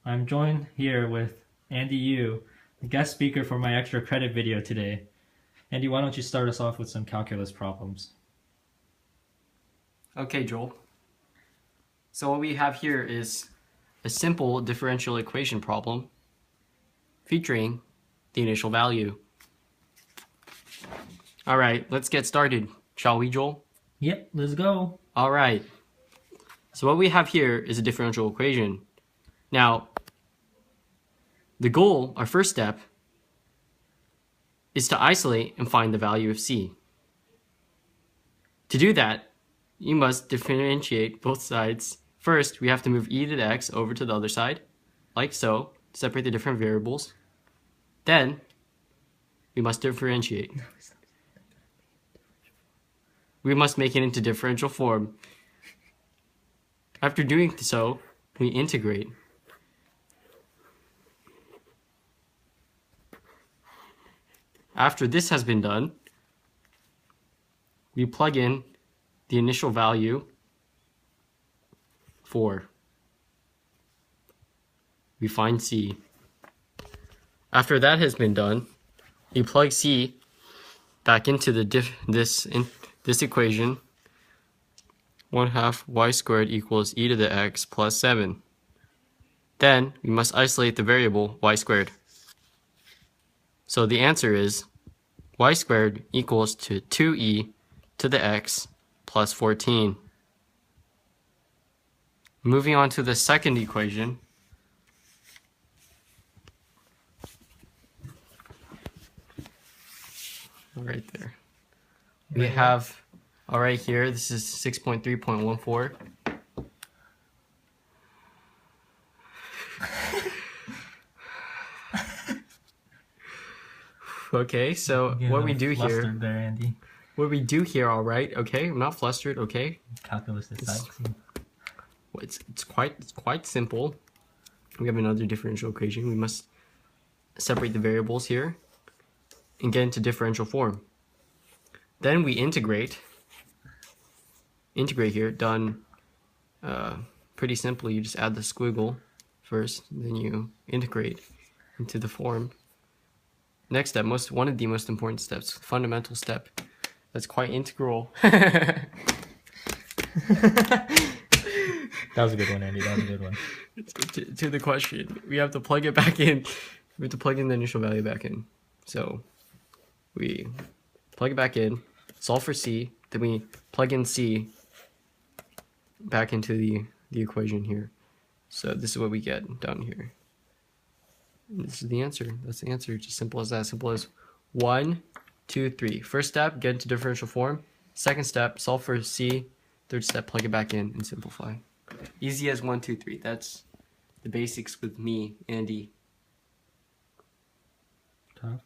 I'm joined here with Andy Yu, the guest speaker for my extra credit video today. Andy, why don't you start us off with some calculus problems? Okay, Joel. So what we have here is a simple differential equation problem featuring the initial value. All right, let's get started, shall we, Joel? Yep, let's go. All right. So what we have here is a differential equation. Now, the goal, our first step, is to isolate and find the value of c. To do that, you must differentiate both sides. First, we have to move e to the x over to the other side, like so, to separate the different variables. Then, we must differentiate. We must make it into differential form. After doing so, we integrate. After this has been done, we plug in the initial value 4. We find c. After that has been done, we plug c back into this equation. 1/2 y squared equals e to the x plus 7. Then we must isolate the variable y squared. So the answer is y squared equals to 2e to the x plus 14. Moving on to the second equation, right there. We have, all right here, this is 6.3.14. Okay, so what we do here, there, Andy. all right, okay, I'm not flustered, okay. Calculus is It's quite simple. We have another differential equation. We must separate the variables here and get into differential form. Then we integrate here, done pretty simply. You just add the squiggle first, then you integrate into the form. Next step, one of the most important steps, fundamental step, that's quite integral. That was a good one, Andy. That was a good one. To the question, we have to plug it back in. We have to plug in the initial value back in. So we plug it back in, solve for c, then we plug in c back into the equation here. So this is what we get down here. And this is the answer. That's the answer. Just simple as that. Simple as 1, 2, 3. First step, get into differential form. Second step, solve for c. Third step, plug it back in and simplify. Easy as 1, 2, 3. That's the basics with me, Andy. Tough.